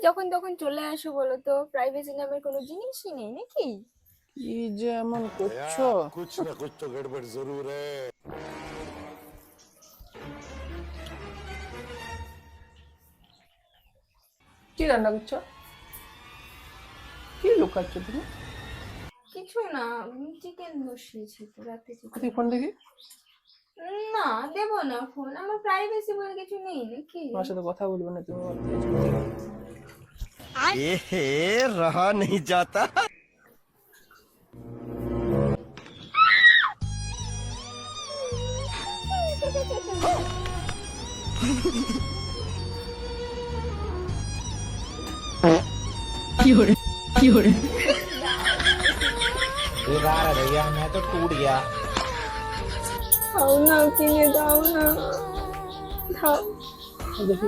যখন তখন চলে আসো বলো তো? প্রাইভেসি নামের কোনো জিনিসই নেই নাকি? কি যে এমন করছো? दया कुछ ना कुछ तो गड़बड़ जरूर है। কি রান্না করছো? কি লুকাচ্ছ তুমি? কিছু না, চিকেন বসিয়েছি তো রাতে কোথায় চিকেন। ফোন দেখি? না, দেবো না ফোন, আমার প্রাইভেসি বলে কিছু নেই নাকি? আমার সাথে কথা বলবে না তুমি? ए रहा नहीं जाता। बेकार है भैया, मैं तो टूट गया। দাও না, কিনে দাও না, দাও। দেখি